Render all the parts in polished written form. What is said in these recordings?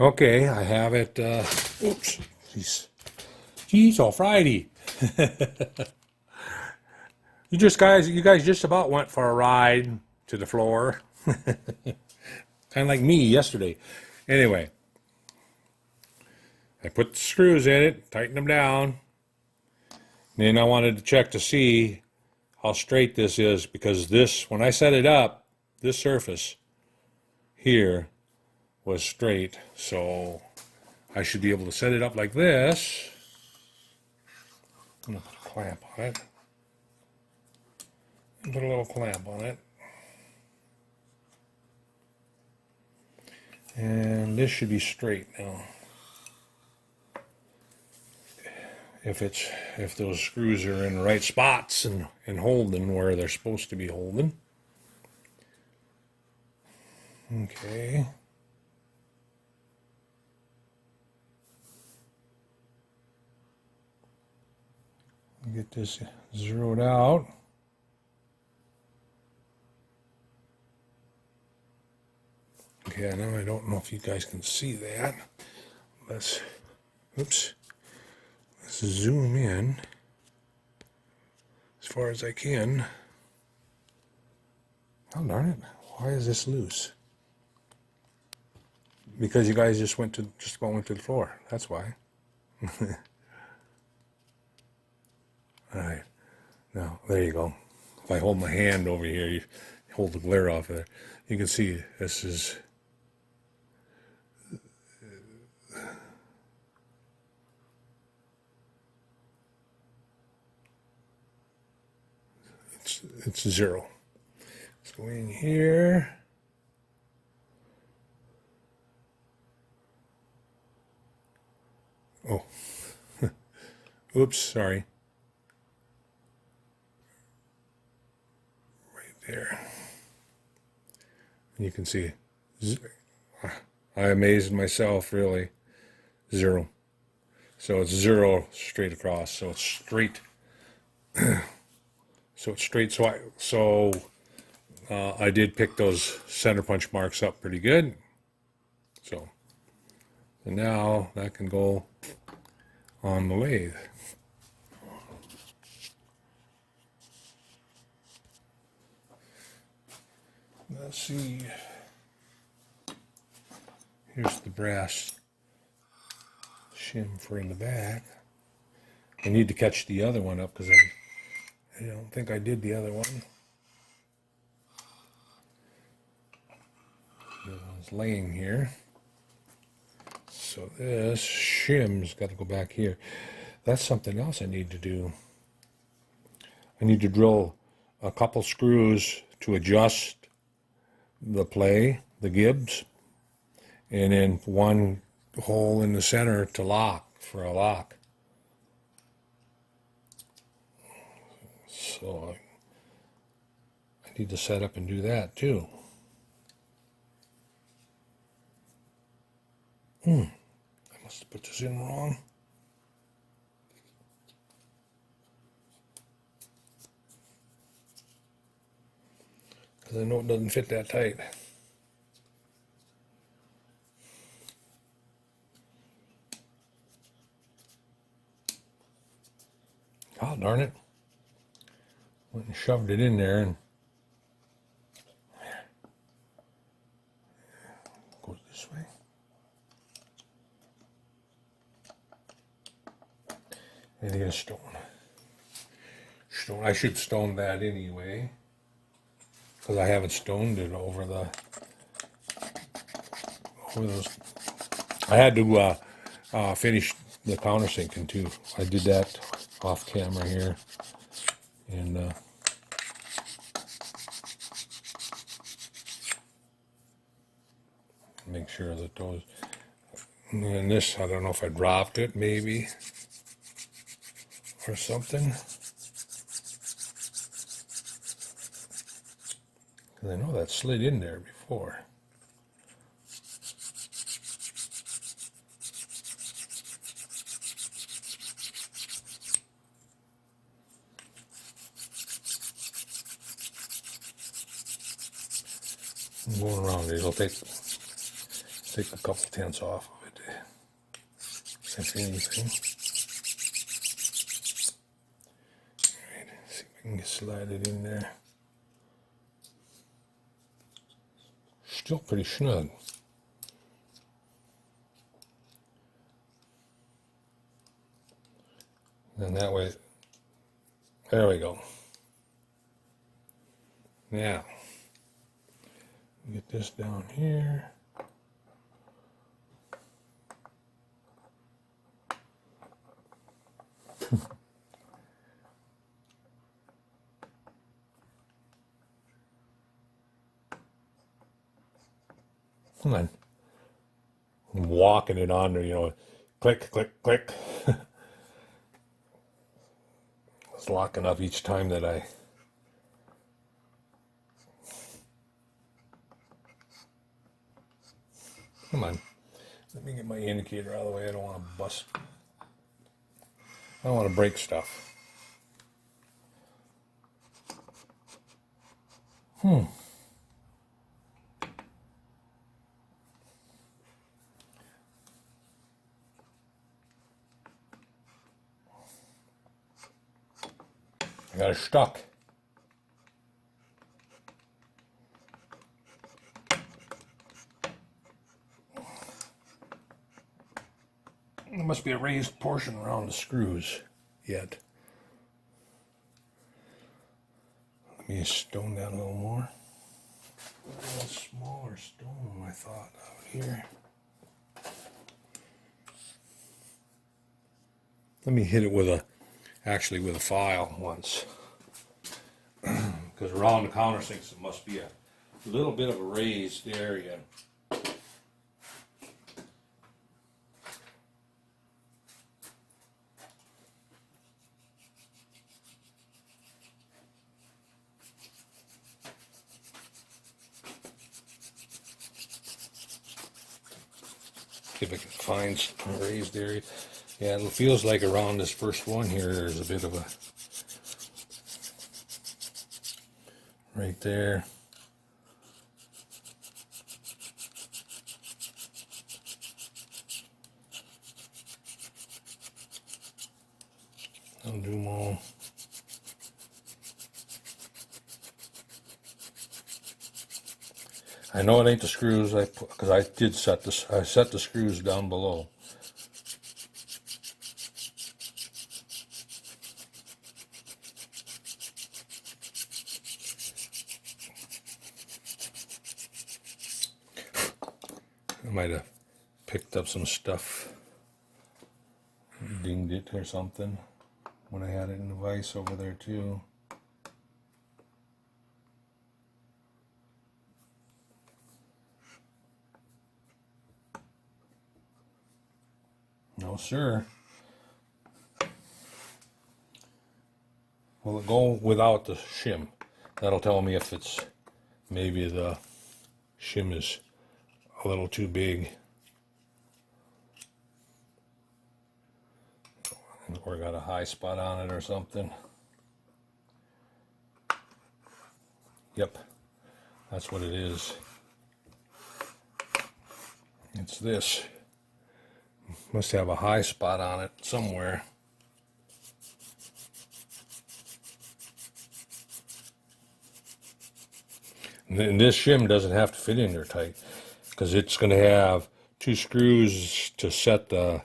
Okay, I have it. Oops, jeez, all Friday. You guys just about went for a ride to the floor, kind of like me yesterday. Anyway, I put the screws in it, tightened them down. Then I wanted to check to see how straight this is because this, when I set it up, this surface here was straight. So I should be able to set it up like this. I'm gonna put a clamp on it. Put a little clamp on it. And this should be straight now. If those screws are in the right spots and holding where they're supposed to be holding. Okay. Get this zeroed out. Okay, now I don't know if you guys can see that. Oops. Let's zoom in as far as I can. Oh, darn it. Why is this loose? Because you guys just went to the floor. That's why. All right. Now, there you go. If I hold my hand over here, you hold the glare off of there. You can see this is it's zero. Let's go in here. Oh, oops, sorry. Right there. You can see. I amazed myself, really. Zero. So it's zero straight across. So it's straight. So it's straight. I did pick those center punch marks up pretty good. So and now that can go on the lathe. Let's see. Here's the brass shim for in the back. I need to catch the other one up because I don't think I did the other one. The other one's laying here. So this shim's got to go back here. That's something else I need to do. I need to drill a couple screws to adjust the play, the gibs, and then one hole in the center to lock, for a lock. So I need to set up and do that too. I must have put this in wrong. Because I know it doesn't fit that tight. Oh, darn it. Went and shoved it in there and goes this way. And get a stone. I should stone that anyway. Because I haven't stoned it over those. I had to finish the countersinking too. I did that off camera here, and make sure that those. And this, I don't know if I dropped it maybe or something. Because I know that slid in there before. Going around it, it'll take take a couple tenths off of it, if anything. All right, see if I can slide it in there. Still pretty snug. And that way, there we go. Now, get this down here. Come on. I'm walking it on there, you know, click, click, click. It's locking up each time that I come on. Let me get my indicator out of the way. I don't want to bust. I don't want to break stuff. I got it stuck. There must be a raised portion around the screws yet. Let me stone that a little more. A smaller stone, I thought, out here. Let me hit it with a, actually with a file once. Because around the countersinks it must be a little bit of a raised area. See if I can find some raised area. Yeah, it feels like around this first one here, there's a bit of a, right there. I'll do them all. I know it ain't the screws, because I did set this. I set the screws down below. I might have picked up some stuff, dinged it or something when I had it in the vise over there too. No, sir. Will it go without the shim? That'll tell me if it's maybe the shim is a little too big. Or got a high spot on it or something. Yep, that's what it is. It's this. Must have a high spot on it somewhere. And this shim doesn't have to fit in there tight, because it's going to have two screws to set the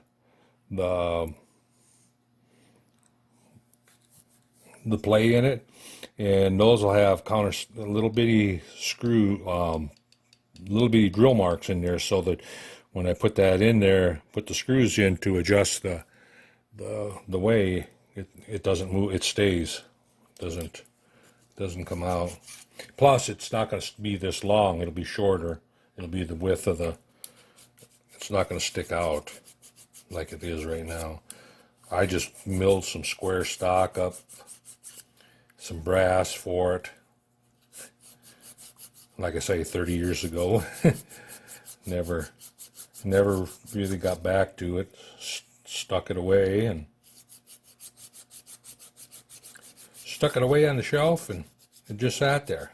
play in it, and those will have little bitty screw, little bitty drill marks in there, so that when I put that in there, put the screws in to adjust the way, it doesn't move. It stays. Doesn't come out. Plus, it's not going to be this long. It'll be shorter. It'll be the width of the. It's not going to stick out like it is right now. I just milled some square stock up, some brass for it. Like I say, 30 years ago. Never really got back to it. Stuck it away and stuck it away on the shelf, and it just sat there.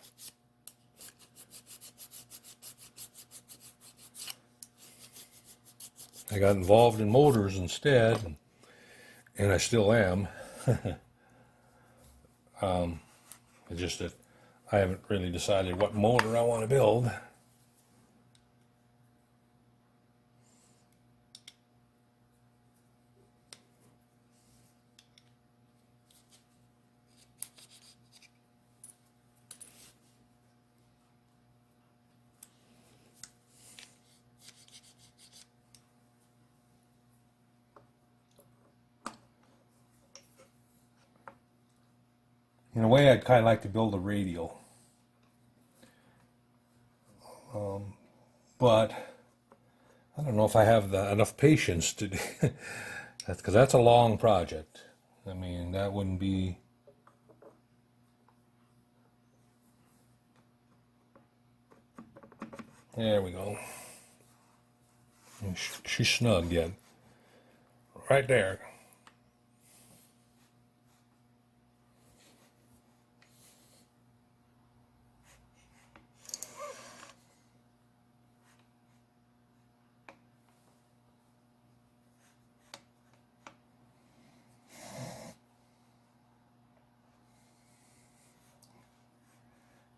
I got involved in motors instead, and I still am. It's just that I haven't really decided what motor I want to build. In a way, I'd kind of like to build a radial. But I don't know if I have enough patience to do that, because that's a long project. I mean, that wouldn't be... There we go. She's snug yet. Right there.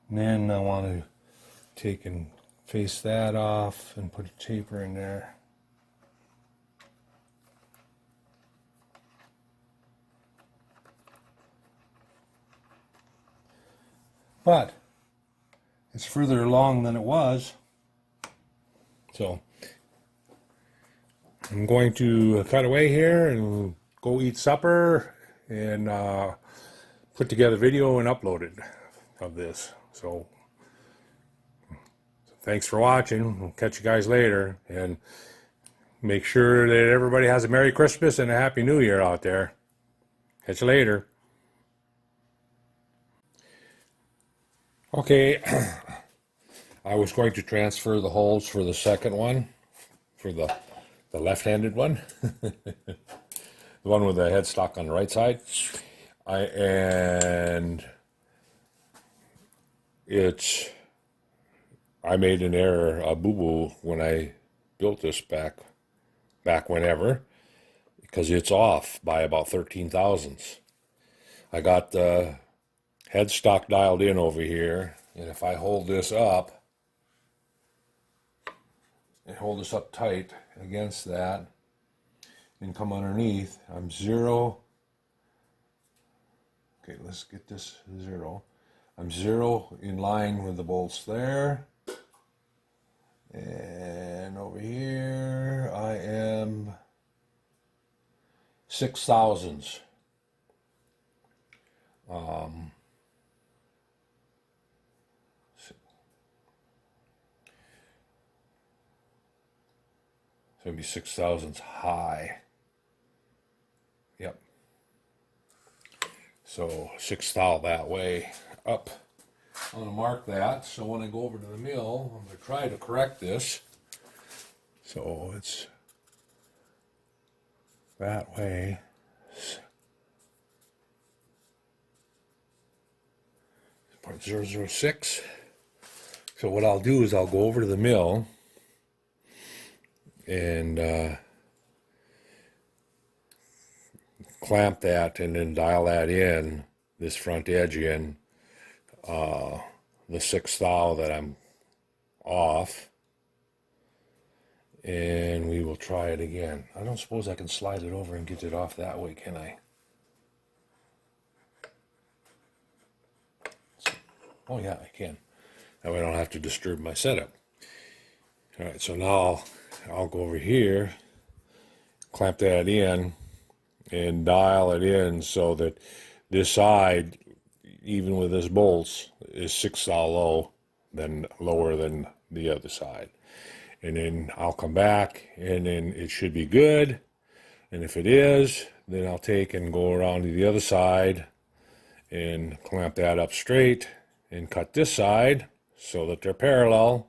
And then I want to take and face that off and put a taper in there. But it's further along than it was. So I'm going to cut away here and go eat supper and put together a video and upload it of this. So thanks for watching. We'll catch you guys later, and make sure that everybody has a Merry Christmas and a Happy New Year out there. Catch you later. Okay, I was going to transfer the holes for the second one, for the left-handed one, the one with the headstock on the right side. I made an error, a boo-boo, when I built this back whenever, because it's off by about 13 thousandths. I got the headstock dialed in over here, and if I hold this up and hold this up tight against that and come underneath, I'm 0. Okay, let's get this 0. I'm 0 in line with the bolts there. And over here, I am 6 thousandths. So it'd be 6 thousandths high. Yep. So 6 thou that way up. I'm going to mark that, so when I go over to the mill, I'm going to try to correct this. So it's that way. 0.006. So what I'll do is I'll go over to the mill and clamp that and then dial that in, this front edge in, the 6 thou that I'm off, and we will try it again. I don't suppose I can slide it over and get it off that way, can I? Oh yeah, I can. That way I don't have to disturb my setup. All right, so now I'll go over here, clamp that in, and dial it in so that this side, even with this bolts, is 6 thou low, then lower than the other side. And then I'll come back, and then it should be good. And if it is, then I'll take and go around to the other side and clamp that up straight and cut this side so that they're parallel.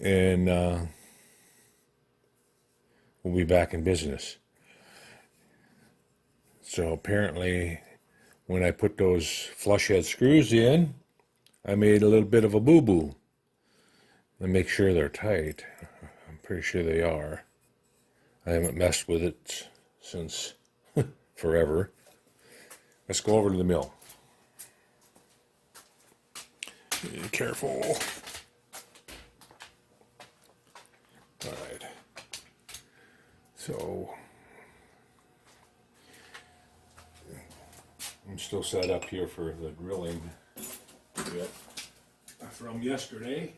And we'll be back in business. So apparently, when I put those flush head screws in, I made a little bit of a boo-boo. And make sure they're tight. I'm pretty sure they are. I haven't messed with it since forever. Let's go over to the mill. Be careful. All right. So I'm still set up here for the drilling bit from yesterday.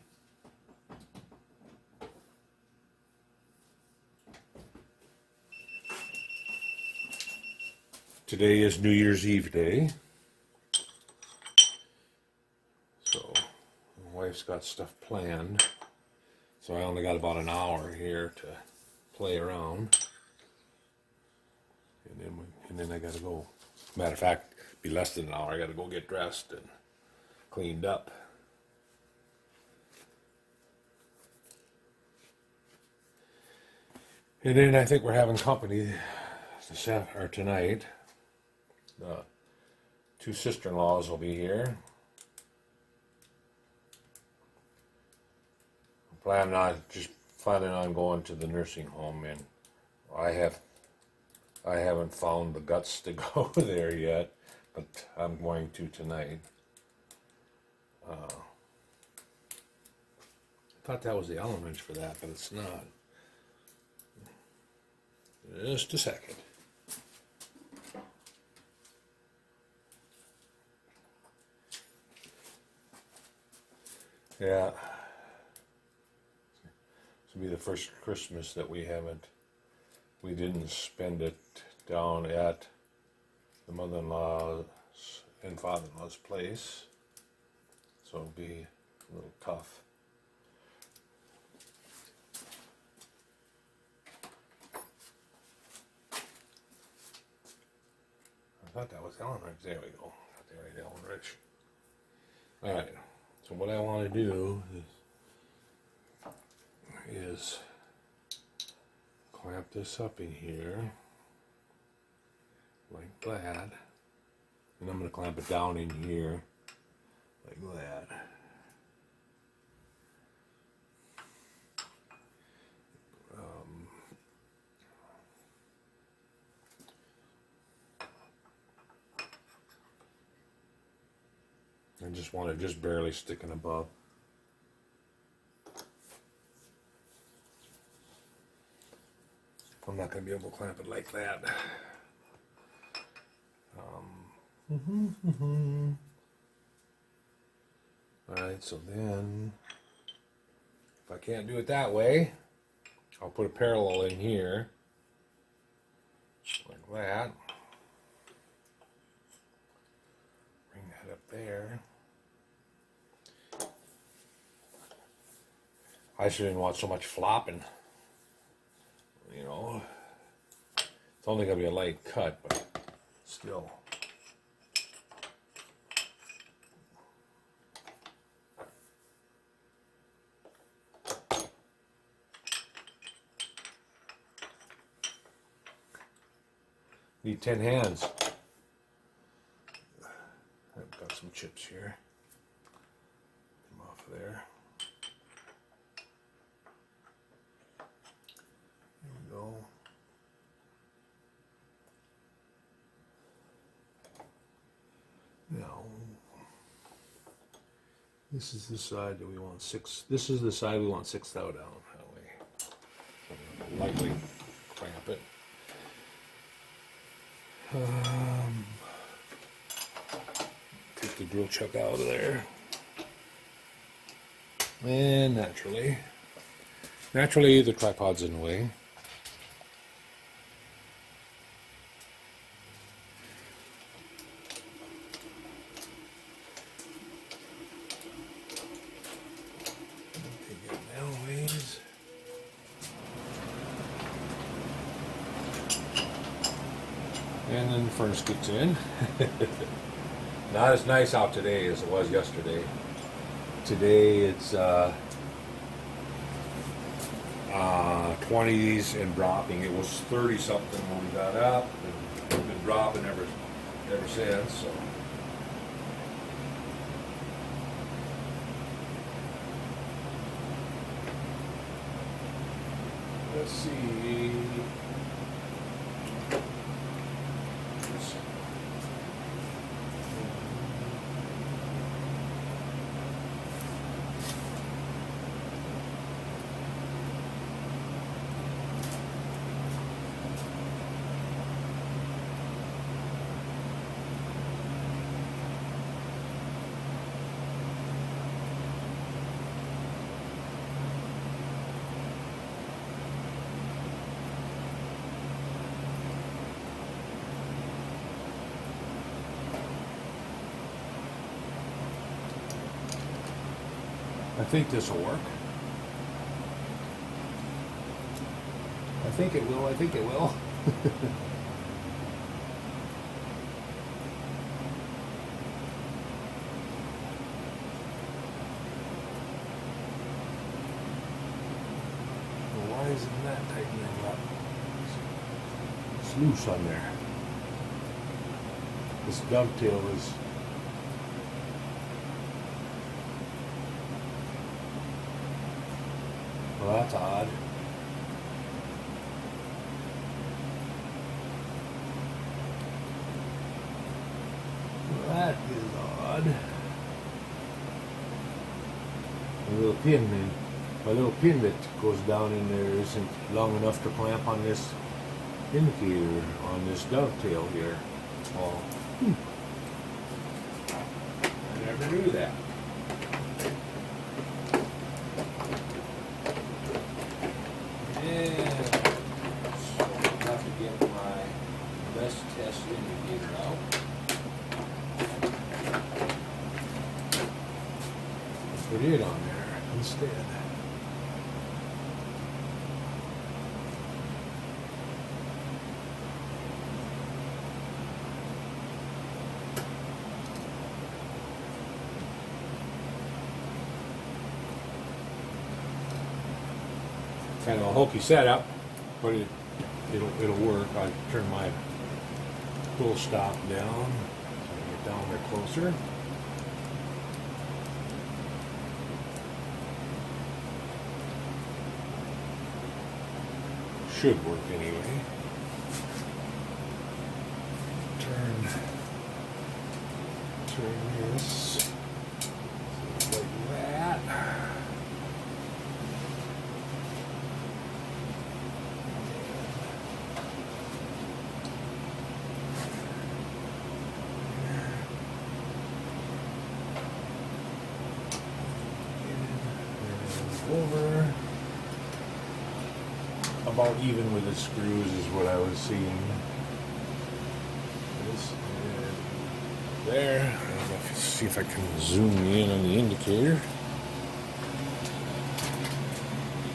Today is New Year's Eve day. So my wife's got stuff planned. So I only got about an hour here to play around. And then I gotta go. Matter of fact, be less than an hour. I gotta go get dressed and cleaned up. And then I think we're having company tonight. The two sister-in-laws will be here. Planning on going to the nursing home, and I haven't found the guts to go there yet, but I'm going to tonight. I thought that was the elements for that, but it's not. Just a second. Yeah. This will be the first Christmas that we didn't spend it down at the mother-in-law's and father-in-law's place. So it'll be a little tough. I thought that was Ellen Rich. There we go. Got the right Ellen Rich. All right. So what I want to do is clamp this up in here like that, and I'm going to clamp it down in here like that. I just want it just barely sticking above. I'm not going to be able to clamp it like that. Alright, so then, if I can't do it that way, I'll put a parallel in here, like that. Bring that up there. I shouldn't want so much flopping. You know, it's only going to be a light cut, but still. Need 10 hands. I've got some chips here. Come off of there. There we go. Now, this is the side that we want this is the side we want 6 thou down that way. So I'm going to lightly clamp it. Take the drill chuck out of there. And naturally the tripod's in the way. And then the furnace kicks in. Not as nice out today as it was yesterday. Today it's 20s and dropping. It was 30 something when we got up, and it's been dropping ever since. So. Let's see. think this will work. I think it will. I think it will. Why isn't that tightening up? It's loose on there. This dovetail is. Well, that's odd. That is odd. My little pin that goes down in there isn't long enough to clamp on this indicator, on this dovetail here. Oh, I never knew that. Yeah. So I'll have to get my best test indicator out. Put it on there instead. Kind of a hokey setup, but it'll work. I turn my pull stop down, so I get down there closer. Should work anyway. Turn this like that. Over. About even with the screws is what I was seeing. This and there. I don't know if you see if I can zoom in on the indicator.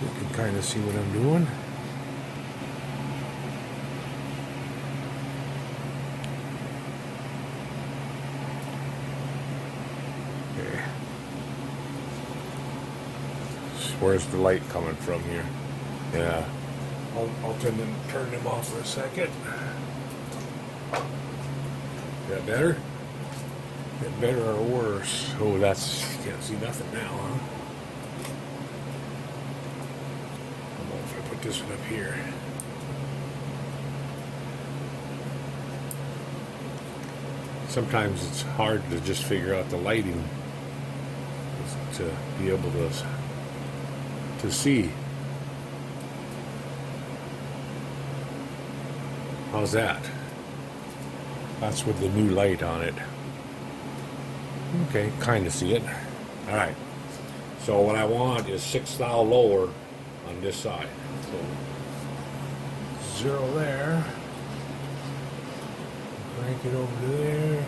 You can kind of see what I'm doing. Okay. Where's the light coming from here? Yeah. I'll turn them off for a second. Is that better? Is that better or worse? Oh, can't see nothing now, huh? How about if I put this one up here? Sometimes it's hard to just figure out the lighting to be able to see. How's that? That's with the new light on it. Okay, kind of see it. All right. So what I want is 6 thou lower on this side. So 0 there. Crank it over to there.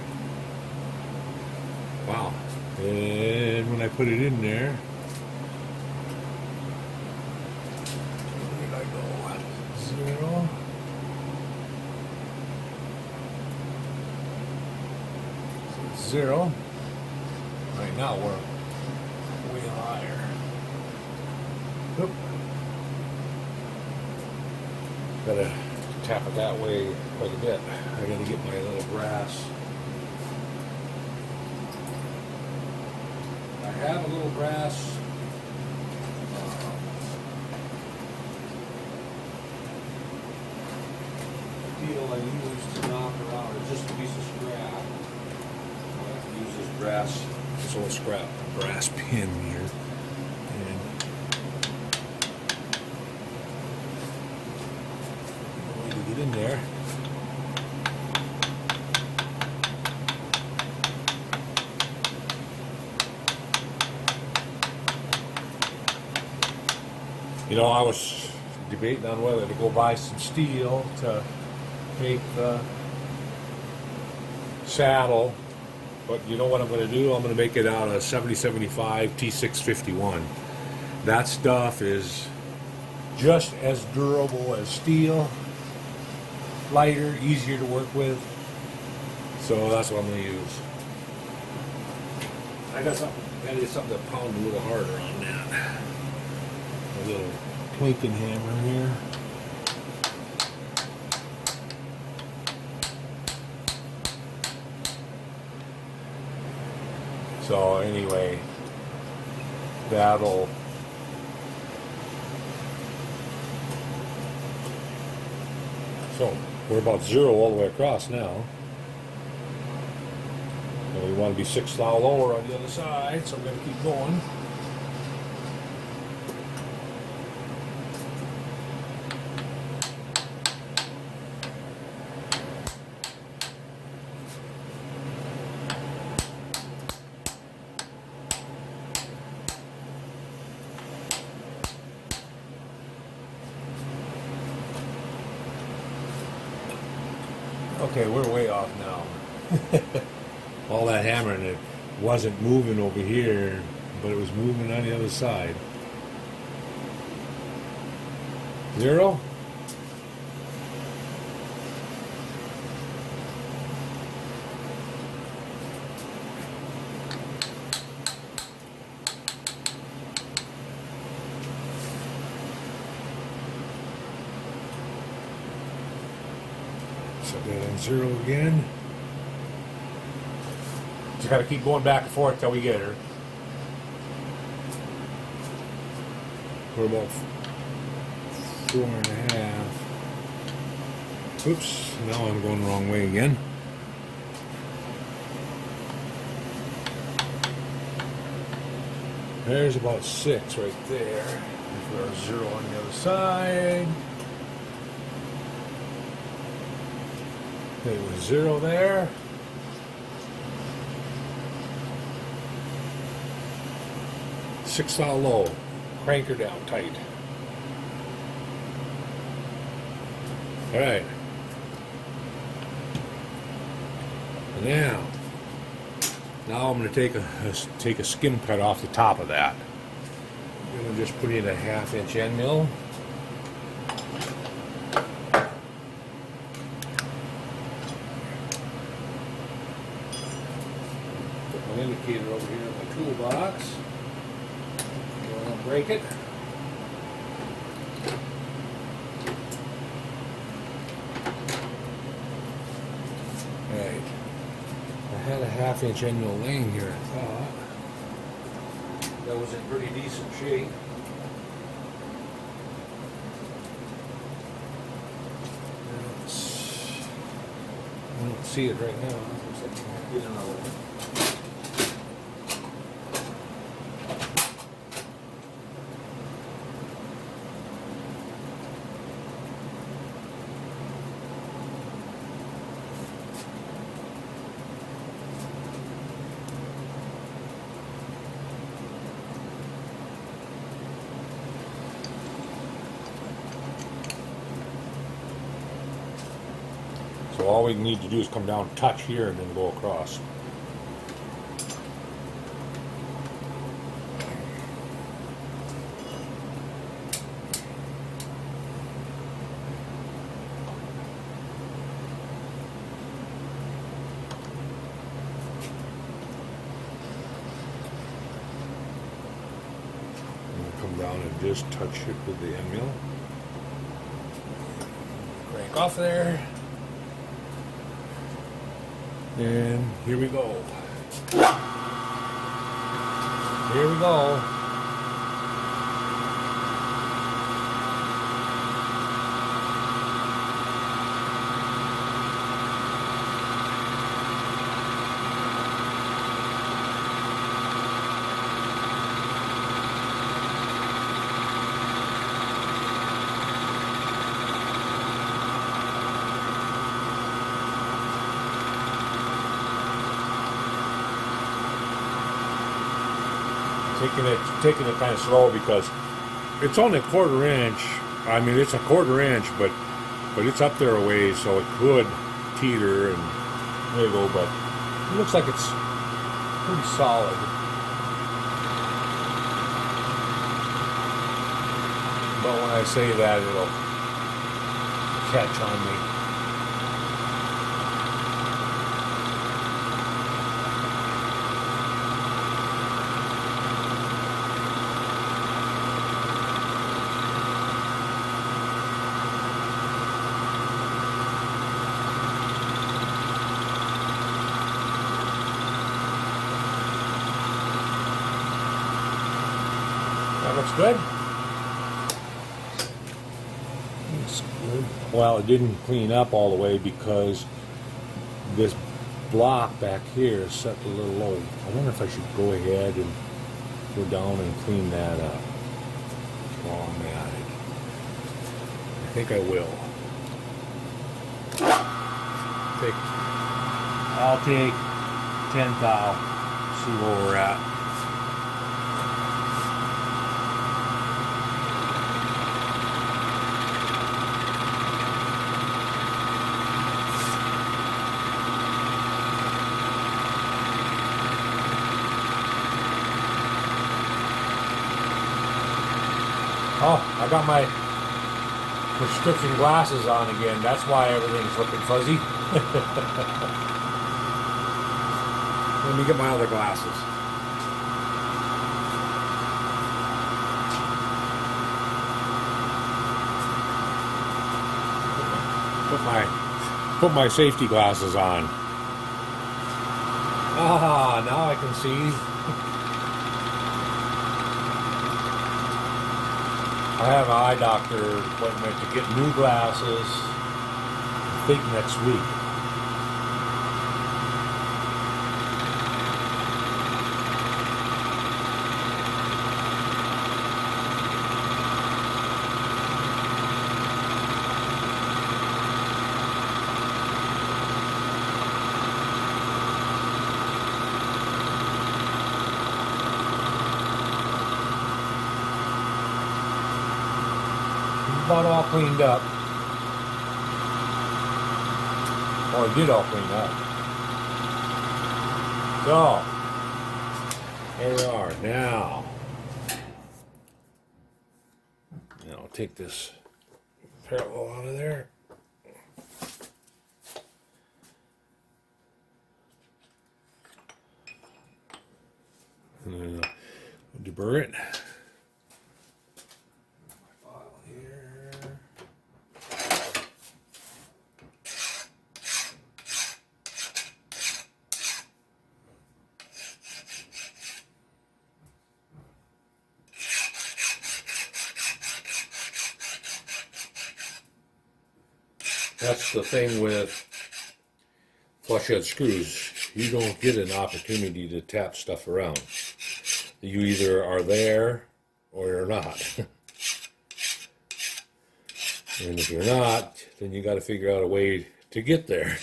Wow. And when I put it in there, where did I go? 0. So 0. Right now we're way higher. Oop. Gotta tap it that way quite a bit. I gotta get my little brass. I have a little brass deal I use to knock around. It's just a piece of scrap. I have to use this little scrap brass pin here. And way to get in there. You know, I was debating on whether to go buy some steel to make the saddle But you know what I'm going to do? I'm going to make it out of 7075 T651. That stuff is just as durable as steel, lighter, easier to work with. So that's what I'm going to use. I got something to pound a little harder on that. A little clinking hammer here. So anyway, that'll so we're about 0 all the way across now. And we want to be 6 thou lower on the other side, so I'm going to keep going. Okay, we're way off now. All that hammering, it wasn't moving over here, but it was moving on the other side. 0? Set that on 0 again. Just got to keep going back and forth till we get her. We're about 4.5. Oops, now I'm going the wrong way again. There's about 6 right there. If we're 0 on the other side. There was 0 there. Six thou low. Crank her down tight. All right. Now I'm going to take a skim cut off the top of that. I'm going to just put in a 1/2 inch end mill. Put my indicator over here in my toolbox. Don't break it. Right. I had a 1/2 inch end mill laying here, I thought. That was in pretty decent shape. I don't see it right now. Looks like I might get another one. So all we need to do is come down, touch here, and then go across. And come down and just touch it with the end mill. Crank off there. And here we go. Here we go. Taking it kind of slow because it's only 1/4 inch. I mean, it's a 1/4 inch, but it's up there a ways, so it could teeter and wiggle. But it looks like it's pretty solid. But when I say that, it'll catch on me. That looks good. Looks good. Well, it didn't clean up all the way because this block back here is set a little low. I wonder if I should go ahead and go down and clean that up while I'm at it. I think I will. I'll take 10 thou, see where we're at. Oh, I got my prescription glasses on again. That's why everything's looking fuzzy. Let me get my other glasses. Put my safety glasses on. Ah, now I can see. I have an eye doctor appointment to get new glasses, I think next week. About all cleaned up. Or I did all clean up. So, here we are now. Now I'll take this parallel out of there. And then I'll deburr it. That's the thing with flush head screws. You don't get an opportunity to tap stuff around. You either are there or you're not. And if you're not, then you got to figure out a way to get there.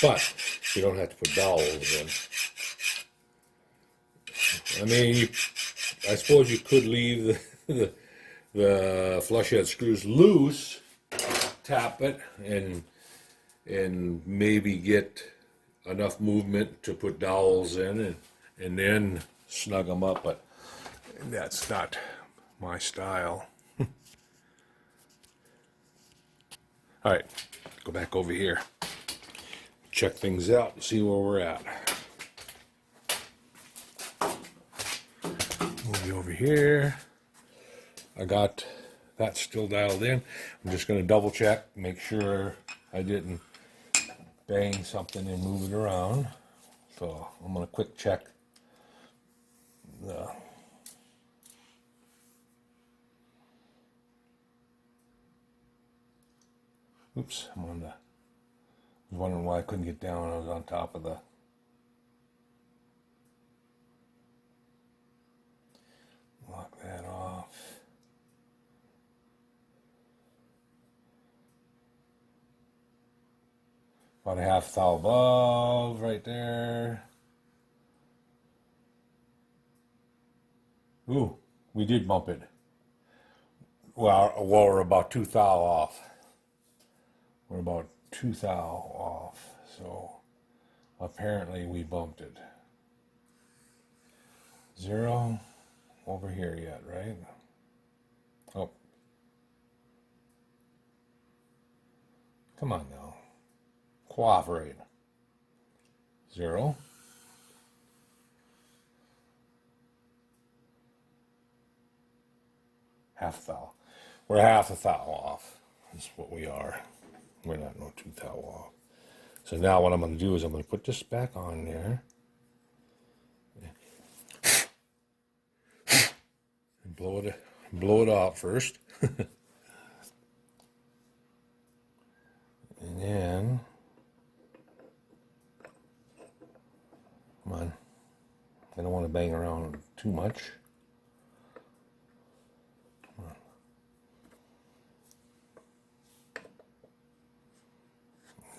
But you don't have to put dowels in. I mean, I suppose you could leave the flush head screws loose, tap it, and maybe get enough movement to put dowels in, and then snug them up. But that's not my style. All right, go back over here, check things out, see where we're at. Move you over here. I got that still dialed in. I'm just going to double check, make sure I didn't bang something and move it around. So I'm going to quick check the oops, I'm on the I was wondering why I couldn't get down. I was on top of the lock that off. About a half thou above right there. Ooh, we did bump it. Well, we're about 2 thou off. We're about 2 thou off, so apparently we bumped it. 0 over here yet, right? Oh, come on now. Cooperate. 0. Half thou. We're half a thou off. That's what we are. We're not no 2 thou off. So now what I'm going to do is I'm going to put this back on there. And blow it out first. And then, come on. I don't want to bang around too much.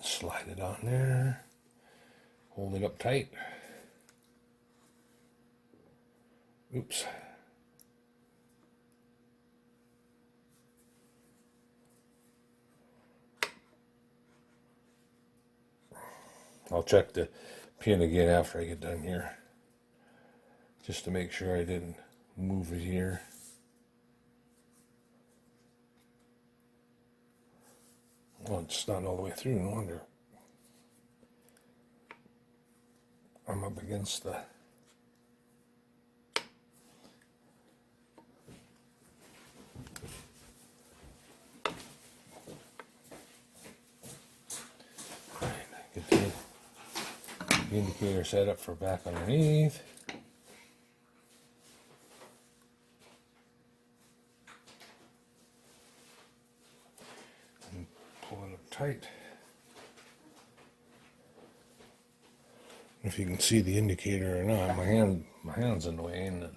Slide it on there. Hold it up tight. Oops. I'll check the pin again after I get done here, just to make sure I didn't move it here. Well, it's not all the way through, no wonder. I'm up against the... Get the indicator set up for back underneath. And pull it up tight. If you can see the indicator or not, my hand's in the way, ain't it?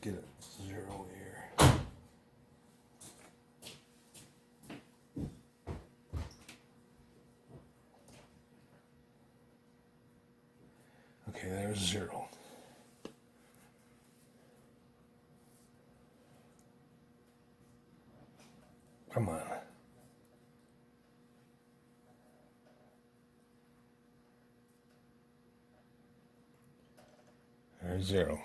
Get it 0 here. Okay, there's 0. Come on. There's 0.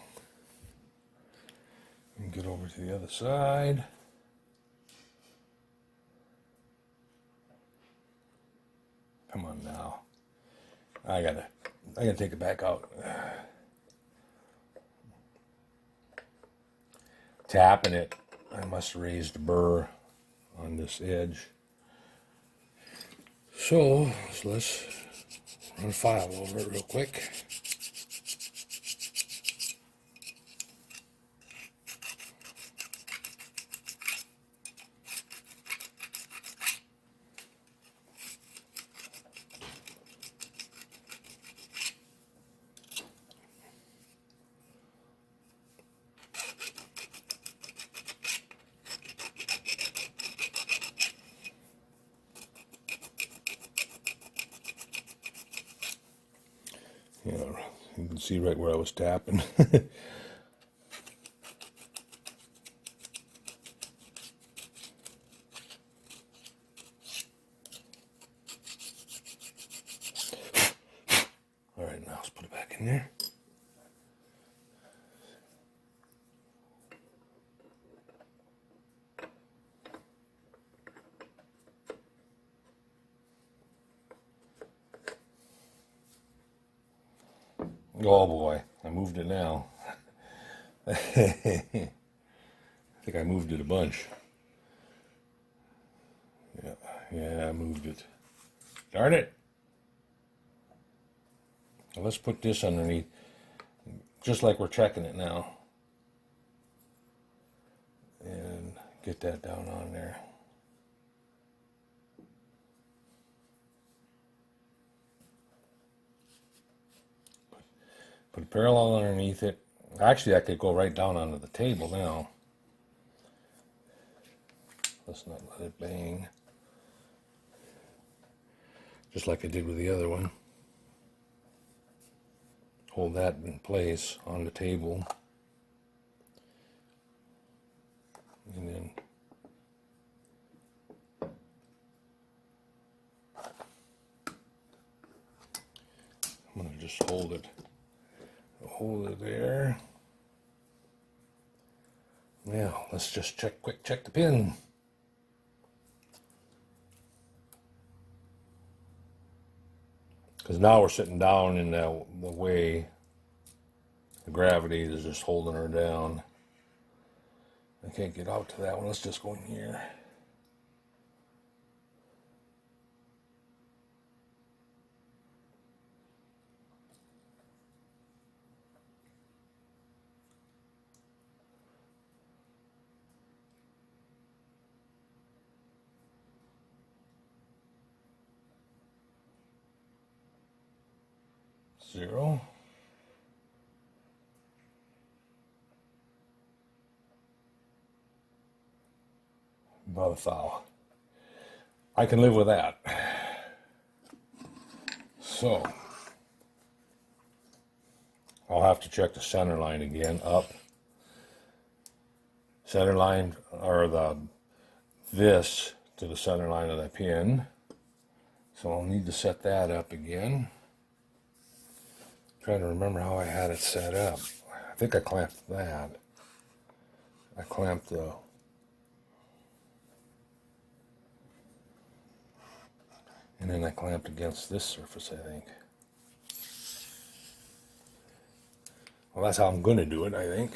And get over to the other side. Come on now. I gotta take it back out. Tapping it, I must have raised the burr on this edge. So let's run a file over it real quick. Yeah, you can see right where I was tapping. All right, now let's put it back in there. Oh boy, I moved it now. I think I moved it a bunch. Yeah, I moved it. Darn it. Now let's put this underneath, just like we're checking it now. And get that down on there. Put a parallel underneath it. Actually, I could go right down onto the table now. Let's not let it bang. Just like I did with the other one. Hold that in place on the table. And then I'm going to just hold it there. Now let's just quick check the pin. Because now we're sitting down in the way the gravity is just holding her down. I can't get out to that one. Let's just go in here. Zero. About a thou. I can live with that. So I'll have to check the center line again. Up. Center line, or this to the center line of the pin. So I'll need to set that up again. Trying to remember how I had it set up. I think I clamped that. I clamped the... And then I clamped against this surface, I think. Well, that's how I'm going to do it, I think.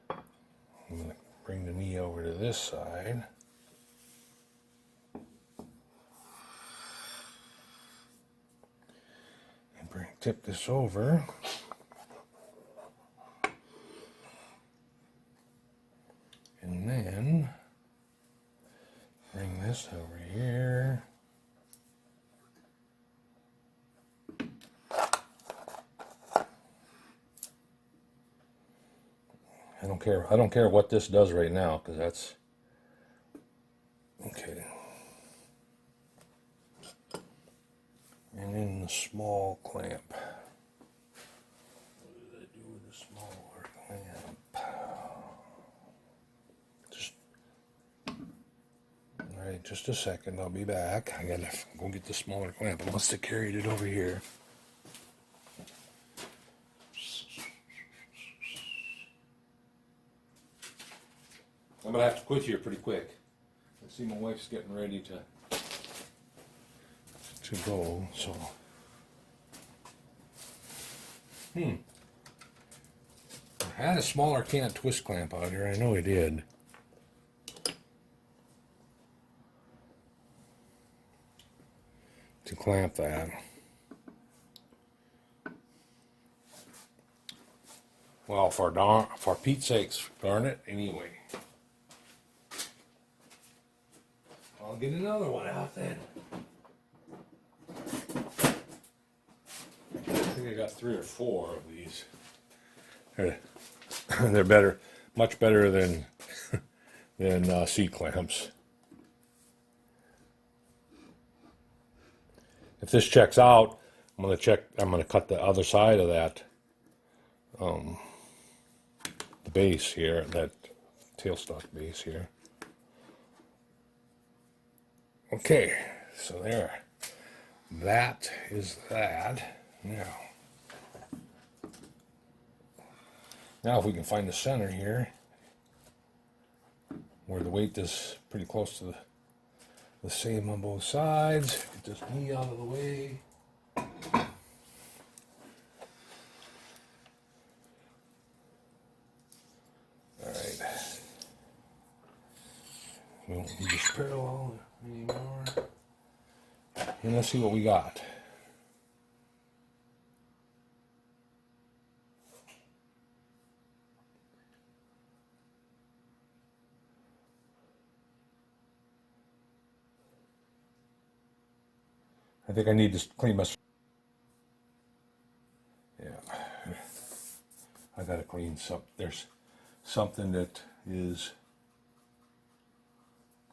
I'm going to bring the knee over to this side. Tip this over. And then bring this over here. I don't care what this does right now, because that's okay. And then the small clamp. What do I do with the smaller clamp? All right, just a second. I'll be back. I gotta go get the smaller clamp. I must have carried it over here. I'm gonna have to quit here pretty quick. I see my wife's getting ready to go, so. I had a smaller can twist clamp out here. I know I did. To clamp that. Well, for Pete's sakes, darn it, anyway. I'll get another one out then. I think I got 3 or 4 of these. They're better, much better than C-clamps. If this checks out, I'm gonna cut the other side of that, the base here, that tailstock base here. Okay, so there. That is that. Now if we can find the center here, where the weight is pretty close to the same on both sides. Get this knee out of the way. Alright. We won't need this parallel anymore. And let's see what we got. I think I need to clean my... Yeah. I gotta clean some... There's something that is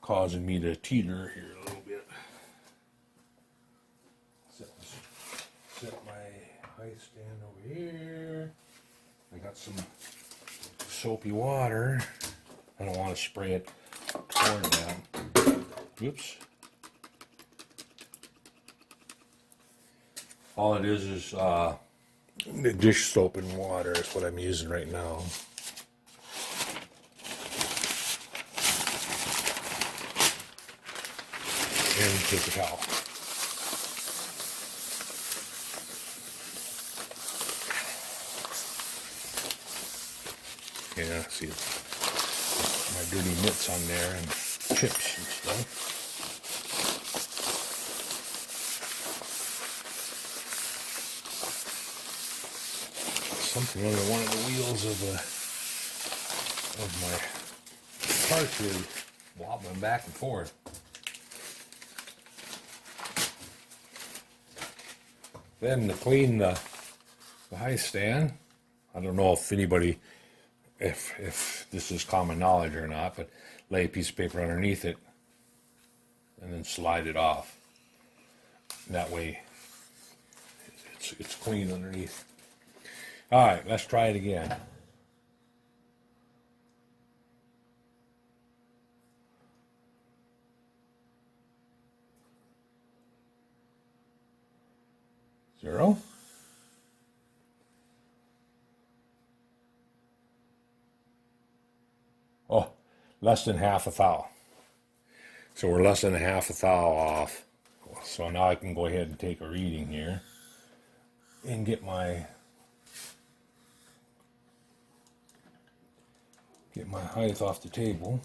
causing me to teeter here a little bit. Set my height stand over here. I got some soapy water. I don't want to spray it toward that. Oops. All it is the dish soap and water is what I'm using right now. And paper towel. Yeah, see my dirty mitts on there and chips and stuff. Something under one of the wheels of my cart here wobbling back and forth. Then to clean the high stand, I don't know if anybody, if this is common knowledge or not, but lay a piece of paper underneath it and then slide it off. That way it's clean underneath. All right, let's try it again. Zero. Oh, less than half a thou. So we're less than a half a thou off. So now I can go ahead and take a reading here and get my height off the table.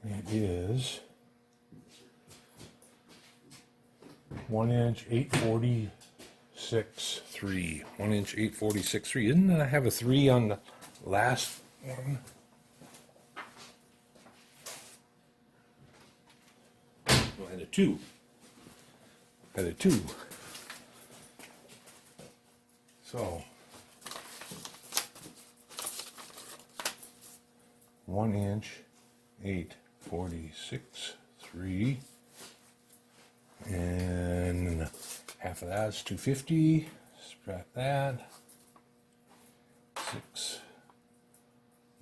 It is 1 inch 846.3. 1 inch 846.3. Didn't I have a 3 on the last one? No, I had a 2. Had a 2. So 1 inch 846.3, and half of that is 250. Subtract that. 6,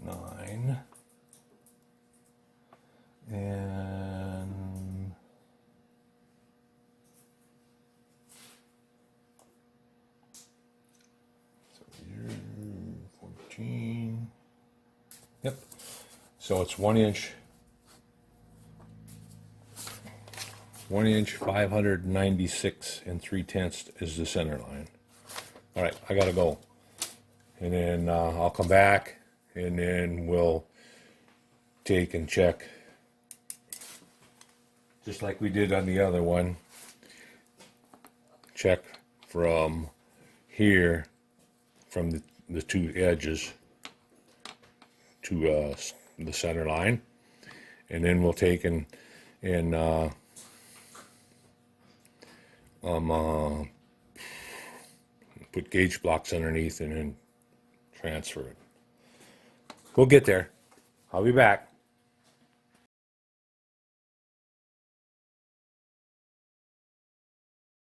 9, and 14. Yep. So it's 1 inch. 1 inch 596 3/10 is the center line. All right, I gotta go, and then I'll come back, and then we'll take and check, just like we did on the other one. Check from here, from the two edges to the center line, and then we'll take and put gauge blocks underneath and then transfer it. We'll get there. I'll be back.